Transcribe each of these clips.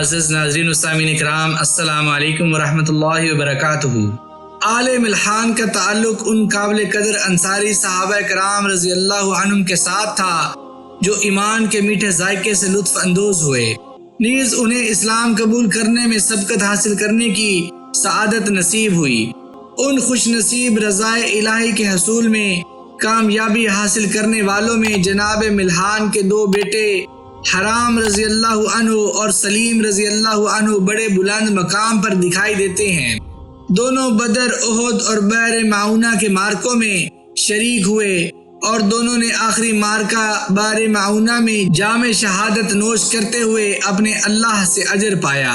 معزز ناظرین و سامعین اکرام، السلام علیکم ورحمۃ اللہ وبرکاتہ۔ عالم الحان کا تعلق ان قابل قدر انصاری صحابہ کرام رضی اللہ عنہم کے ساتھ تھا جو ایمان کے میٹھے ذائقے سے لطف اندوز ہوئے، نیز انہیں اسلام قبول کرنے میں سبقت حاصل کرنے کی سعادت نصیب ہوئی۔ ان خوش نصیب رضائے الہی کے حصول میں کامیابی حاصل کرنے والوں میں جناب ملحان کے دو بیٹے حرام رضی اللہ عنہ اور سلیم رضی اللہ عنہ بڑے بلند مقام پر دکھائی دیتے ہیں۔ دونوں بدر، احد اور بحر معونہ کے مارکوں میں شریک ہوئے اور دونوں نے آخری مارکہ بحر معونہ میں جام شہادت نوش کرتے ہوئے اپنے اللہ سے اجر پایا۔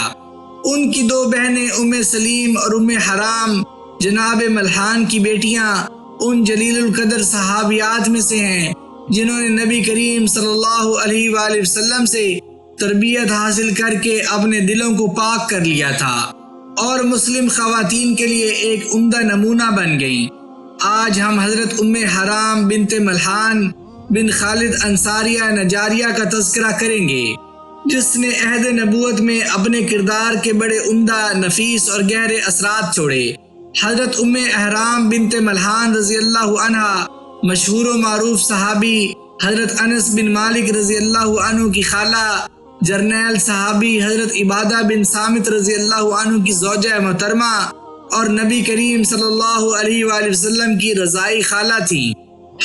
ان کی دو بہنیں ام سلیم اور ام حرام جناب ملحان کی بیٹیاں ان جلیل القدر صحابیات میں سے ہیں جنہوں نے نبی کریم صلی اللہ علیہ وآلہ وسلم سے تربیت حاصل کر کے اپنے دلوں کو پاک کر لیا تھا اور مسلم خواتین کے لیے ایک عمدہ نمونہ بن گئیں۔ آج ہم حضرت ام حرام بنت ملحان بن خالد انصاریہ نجاریہ کا تذکرہ کریں گے، جس نے عہد نبوت میں اپنے کردار کے بڑے عمدہ، نفیس اور گہرے اثرات چھوڑے۔ حضرت ام حرام بنت ملحان رضی اللہ عنہا مشہور و معروف صحابی حضرت انس بن مالک رضی اللہ عنہ کی خالہ، جرنیل صحابی حضرت عبادہ بن صامت رضی اللہ عنہ کی زوجہ محترمہ اور نبی کریم صلی اللہ علیہ وآلہ وسلم کی رضائی خالہ تھیں۔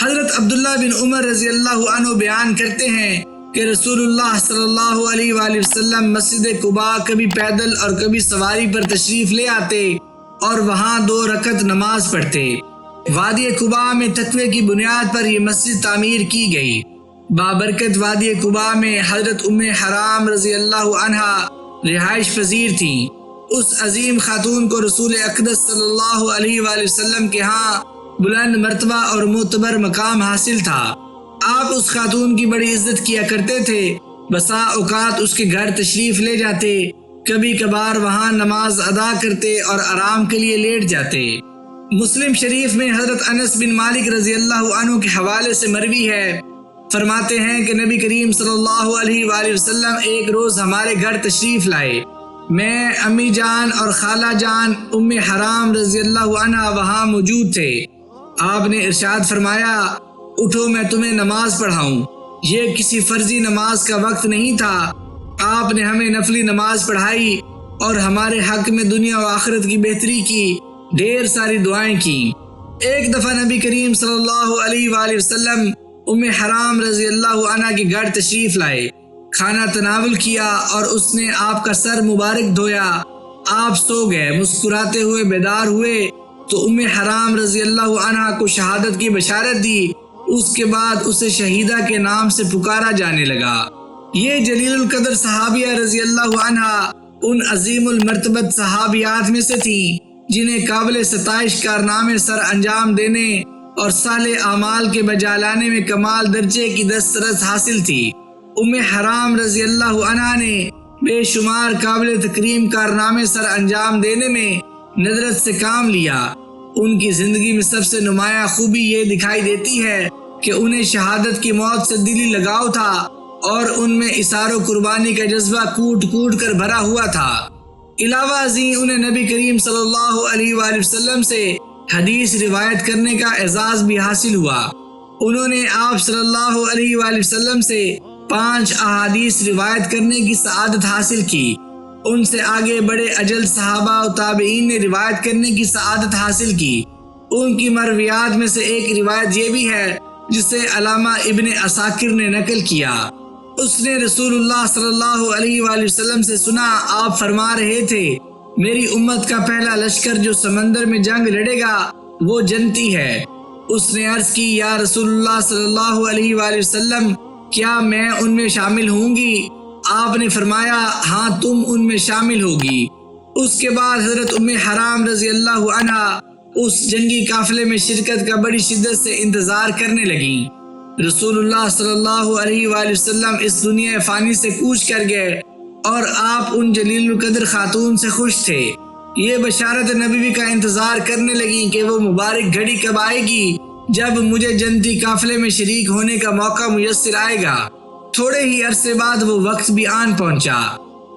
حضرت عبداللہ بن عمر رضی اللہ عنہ بیان کرتے ہیں کہ رسول اللہ صلی اللہ علیہ وآلہ وسلم مسجد قباء کبھی پیدل اور کبھی سواری پر تشریف لے آتے اور وہاں 2 رکعت نماز پڑھتے۔ وادی قباء میں تقوی کی بنیاد پر یہ مسجد تعمیر کی گئی۔ بابرکت وادی قباء میں حضرت ام حرام رضی اللہ عنہا رہائش پذیر تھیں۔ اس عظیم خاتون کو رسول اقدس صلی اللہ علیہ وآلہ وسلم کے ہاں بلند مرتبہ اور معتبر مقام حاصل تھا۔ آپ اس خاتون کی بڑی عزت کیا کرتے تھے، بسا اوقات اس کے گھر تشریف لے جاتے، کبھی کبھار وہاں نماز ادا کرتے اور آرام کے لیے لیٹ جاتے۔ مسلم شریف میں حضرت انس بن مالک رضی اللہ عنہ کے حوالے سے مروی ہے، فرماتے ہیں کہ نبی کریم صلی اللہ علیہ وآلہ وسلم ایک روز ہمارے گھر تشریف لائے۔ میں، امی جان اور خالہ جان ام حرام رضی اللہ عنہ وہاں موجود تھے۔ آپ نے ارشاد فرمایا، اٹھو میں تمہیں نماز پڑھاؤں۔ یہ کسی فرضی نماز کا وقت نہیں تھا۔ آپ نے ہمیں نفلی نماز پڑھائی اور ہمارے حق میں دنیا و آخرت کی بہتری کی ڈھیر ساری دعائیں کی۔ ایک دفعہ نبی کریم صلی اللہ علیہ وآلہ وسلم ام حرام رضی اللہ عنہ کے گھر تشریف لائے، کھانا تناول کیا اور اس نے آپ کا سر مبارک دھویا۔ آپ سو گئے، مسکراتے ہوئے بیدار ہوئے تو ام حرام رضی اللہ عنہ کو شہادت کی بشارت دی۔ اس کے بعد اسے شہیدہ کے نام سے پکارا جانے لگا۔ یہ جلیل القدر صحابیہ رضی اللہ عنہ ان عظیم المرتبت صحابیات میں سے تھیں جنہیں قابل ستائش کارنامے سر انجام دینے اور صالح اعمال کے بجا لانے میں کمال درجے کی دسترس حاصل تھی۔ ام حرام رضی اللہ عنہ نے بے شمار قابل تکریم کارنامے سر انجام دینے میں ندرت سے کام لیا۔ ان کی زندگی میں سب سے نمایاں خوبی یہ دکھائی دیتی ہے کہ انہیں شہادت کی موت سے دلی لگاؤ تھا اور ان میں اثار و قربانی کا جذبہ کوٹ کوٹ کر بھرا ہوا تھا۔ علاوہ ازیں انہیں نبی کریم صلی اللہ علیہ وآلہ وسلم سے حدیث روایت کرنے کا اعزاز بھی حاصل ہوا۔ انہوں نے آپ صلی اللہ علیہ وآلہ وسلم سے 5 احادیث روایت کرنے کی سعادت حاصل کی۔ ان سے آگے بڑے اجل صحابہ و تابعین نے روایت کرنے کی سعادت حاصل کی۔ ان کی مرویات میں سے ایک روایت یہ بھی ہے جسے علامہ ابن عساکر نے نقل کیا۔ اس نے رسول اللہ صلی اللہ علیہ وآلہ وسلم سے سنا، آپ فرما رہے تھے، میری امت کا پہلا لشکر جو سمندر میں جنگ لڑے گا وہ جنتی ہے۔ اس نے عرض کی، یا رسول اللہ صلی اللہ علیہ وآلہ وسلم، کیا میں ان میں شامل ہوں گی؟ آپ نے فرمایا، ہاں تم ان میں شامل ہوگی۔ اس کے بعد حضرت ام حرام رضی اللہ عنہ اس جنگی قافلے میں شرکت کا بڑی شدت سے انتظار کرنے لگیں۔ رسول اللہ صلی اللہ علیہ وآلہ وسلم اس دنیا فانی سے کوچ کر گئے اور آپ ان جلیل القدر خاتون سے خوش تھے۔ یہ بشارت نبوی کا انتظار کرنے لگیں کہ وہ مبارک گھڑی کب آئے گی جب مجھے جنتی قافلے میں شریک ہونے کا موقع میسر آئے گا۔ تھوڑے ہی عرصے بعد وہ وقت بھی آن پہنچا۔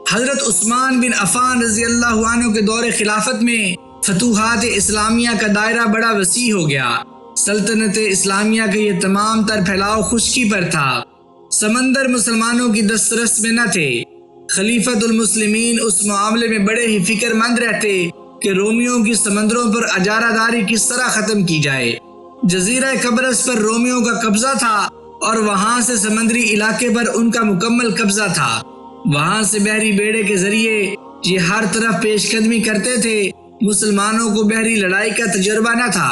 حضرت عثمان بن عفان رضی اللہ عنہ کے دور خلافت میں فتوحات اسلامیہ کا دائرہ بڑا وسیع ہو گیا۔ سلطنت اسلامیہ کا یہ تمام تر پھیلاؤ خشکی پر تھا، سمندر مسلمانوں کی دسترس میں نہ تھے۔ خلیفۃ المسلمین اس معاملے میں بڑے ہی فکر مند رہتے کہ رومیوں کی سمندروں پر اجارہ داری کس طرح ختم کی جائے۔ جزیرہ قبرص پر رومیوں کا قبضہ تھا اور وہاں سے سمندری علاقے پر ان کا مکمل قبضہ تھا۔ وہاں سے بحری بیڑے کے ذریعے یہ ہر طرف پیش قدمی کرتے تھے۔ مسلمانوں کو بحری لڑائی کا تجربہ نہ تھا۔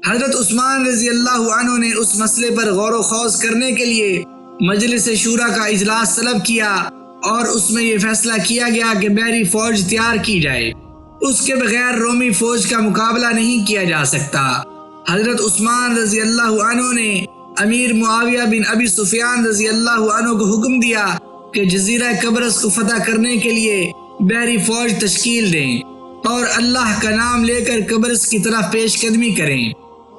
حضرت عثمان رضی اللہ عنہ نے اس مسئلے پر غور و خوض کرنے کے لیے مجلس شورا کا اجلاس طلب کیا اور اس میں یہ فیصلہ کیا گیا کہ بحری فوج تیار کی جائے۔ اس کے بغیر رومی فوج کا مقابلہ نہیں کیا جا سکتا۔ حضرت عثمان رضی اللہ عنہ نے امیر معاویہ بن ابی سفیان رضی اللہ عنہ کو حکم دیا کہ جزیرہ قبرص کو فتح کرنے کے لیے بحری فوج تشکیل دیں اور اللہ کا نام لے کر قبرص کی طرف پیش قدمی کریں۔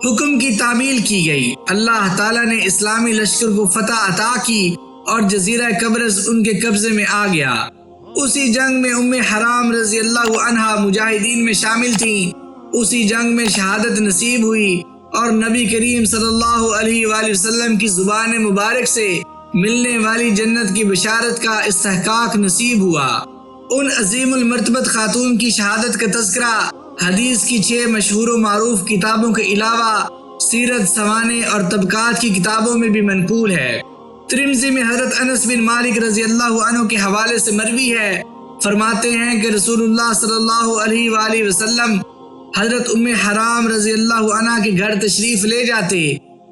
حکم کی تعمیل کی گئی۔ اللہ تعالیٰ نے اسلامی لشکر کو فتح عطا کی اور جزیرہ قبرص ان کے قبضے میں آ گیا۔ اسی جنگ میں ام حرام رضی اللہ عنہا مجاہدین میں شامل تھیں۔ اسی جنگ میں شہادت نصیب ہوئی اور نبی کریم صلی اللہ علیہ وآلہ وسلم کی زبان مبارک سے ملنے والی جنت کی بشارت کا استحقاق نصیب ہوا۔ ان عظیم المرتبت خاتون کی شہادت کا تذکرہ حدیث کی 6 مشہور و معروف کتابوں کے علاوہ سیرت، سوانح اور طبقات کی کتابوں میں بھی منقول ہے۔ ترمذی میں حضرت انس بن مالک رضی اللہ عنہ کے حوالے سے مروی ہے، فرماتے ہیں کہ رسول اللہ صلی اللہ علیہ وآلہ وسلم حضرت ام حرام رضی اللہ عنہ کے گھر تشریف لے جاتے،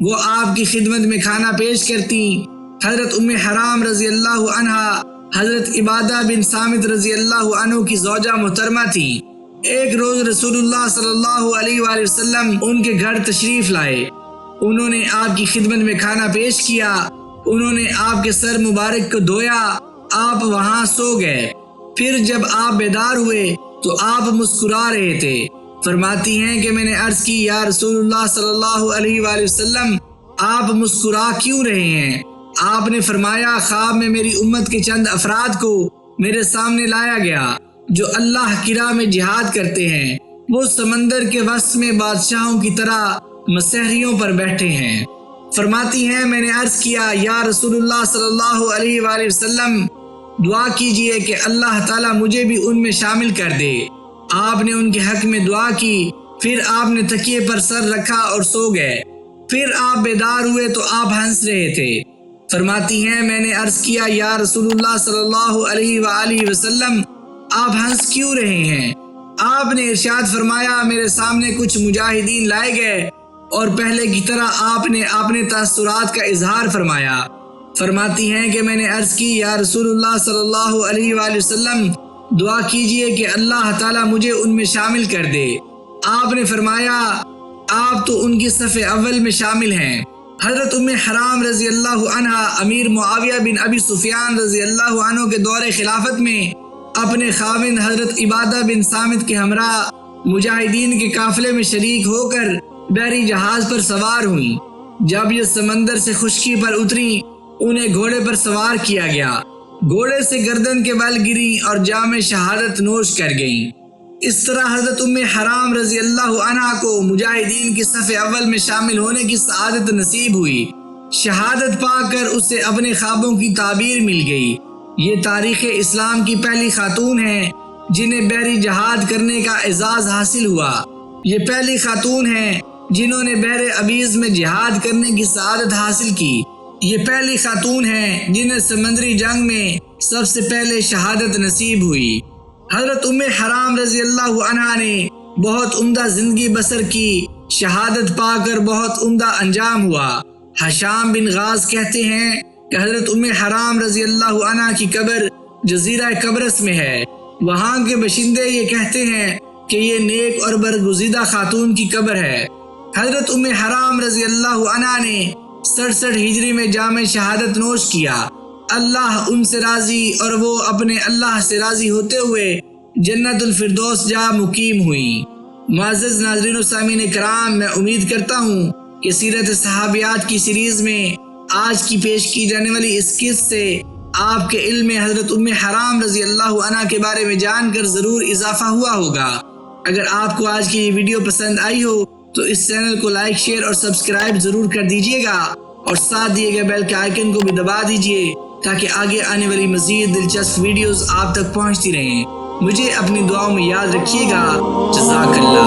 وہ آپ کی خدمت میں کھانا پیش کرتی۔ حضرت ام حرام رضی اللہ عنہ حضرت عبادہ بن صامت رضی اللہ عنہ کی زوجہ محترمہ تھی۔ ایک روز رسول اللہ صلی اللہ علیہ وآلہ وسلم ان کے گھر تشریف لائے۔ انہوں نے آپ کی خدمت میں کھانا پیش کیا۔ انہوں نے آپ کے سر مبارک کو دھویا۔ آپ وہاں سو گئے۔ پھر جب آپ بیدار ہوئے تو آپ مسکرا رہے تھے۔ فرماتی ہیں کہ میں نے عرض کی، یا رسول اللہ صلی اللہ علیہ وآلہ وسلم، آپ مسکرا کیوں رہے ہیں؟ آپ نے فرمایا، خواب میں میری امت کے چند افراد کو میرے سامنے لایا گیا جو اللہ کی راہ میں جہاد کرتے ہیں۔ وہ سمندر کے وسط میں بادشاہوں کی طرح مسحریوں پر بیٹھے ہیں۔ فرماتی ہیں میں نے عرض کیا، یا رسول اللہ صلی اللہ علیہ وآلہ وسلم، دعا کیجئے کہ اللہ تعالیٰ مجھے بھی ان میں شامل کر دے۔ آپ نے ان کے حق میں دعا کی، پھر آپ نے تکیے پر سر رکھا اور سو گئے۔ پھر آپ بیدار ہوئے تو آپ ہنس رہے تھے۔ فرماتی ہیں میں نے عرض کیا، یا رسول اللہ صلی اللہ علیہ وآلہ وسلم، آپ ہنس کیوں رہے ہیں؟ آپ نے ارشاد فرمایا، میرے سامنے کچھ مجاہدین لائے گئے اور پہلے کی طرح آپ نے اپنے تاثرات کا اظہار فرمایا۔ فرماتی ہیں کہ میں نے عرض کی، یا رسول اللہ صلی اللہ علیہ وآلہ وسلم، دعا کیجئے کہ اللہ تعالیٰ مجھے ان میں شامل کر دے۔ آپ نے فرمایا، آپ تو ان کی صف اول میں شامل ہیں۔ حضرت ام حرام رضی اللہ عنہ امیر معاویہ بن ابی سفیان رضی اللہ عنہ کے دور خلافت میں اپنے خاوند حضرت عبادہ بن صامت کے ہمراہ مجاہدین کے قافلے میں شریک ہو کر بحری جہاز پر سوار ہوئیں۔ جب یہ سمندر سے خشکی پر اتری، انہیں گھوڑے پر سوار کیا گیا۔ گھوڑے سے گردن کے بل گری اور جام شہادت نوش کر گئیں۔ اس طرح حضرت ام حرام رضی اللہ عنہ کو مجاہدین کی صف اول میں شامل ہونے کی سعادت نصیب ہوئی۔ شہادت پا کر اسے اپنے خوابوں کی تعبیر مل گئی۔ یہ تاریخ اسلام کی پہلی خاتون ہیں جنہیں بحری جہاد کرنے کا اعزاز حاصل ہوا۔ یہ پہلی خاتون ہیں جنہوں نے بحر ابیض میں جہاد کرنے کی سعادت حاصل کی۔ یہ پہلی خاتون ہیں جنہیں سمندری جنگ میں سب سے پہلے شہادت نصیب ہوئی۔ حضرت ام حرام رضی اللہ عنہا نے بہت عمدہ زندگی بسر کی۔ شہادت پا کر بہت عمدہ انجام ہوا۔ حشام بن غاز کہتے ہیں کہ حضرت ام حرام رضی اللہ عنہ کی قبر جزیرہ قبرص میں ہے۔ وہاں کے باشندے یہ کہتے ہیں کہ یہ نیک اور برگزیدہ خاتون کی قبر ہے۔ حضرت ام حرام رضی اللہ عنہ نے 67 ہجری میں جام شہادت نوش کیا۔ اللہ ان سے راضی اور وہ اپنے اللہ سے راضی ہوتے ہوئے جنت الفردوس جا مقیم ہوئی۔ معزز ناظرین و سامعین کرام، میں امید کرتا ہوں کہ سیرت صحابیات کی سیریز میں آج کی پیش کی جانے والی اس قسط سے آپ کے علم میں حضرت ام حرام رضی اللہ عنہ کے بارے میں جان کر ضرور اضافہ ہوا ہوگا۔ اگر آپ کو آج کی یہ ویڈیو پسند آئی ہو تو اس چینل کو لائک، شیئر اور سبسکرائب ضرور کر دیجئے گا اور ساتھ دیے گئے بیل کے آئیکن کو بھی دبا دیجئے تاکہ آگے آنے والی مزید دلچسپ ویڈیوز آپ تک پہنچتی رہیں۔ مجھے اپنی دعاؤں میں یاد رکھیے گا۔ جزاک اللہ۔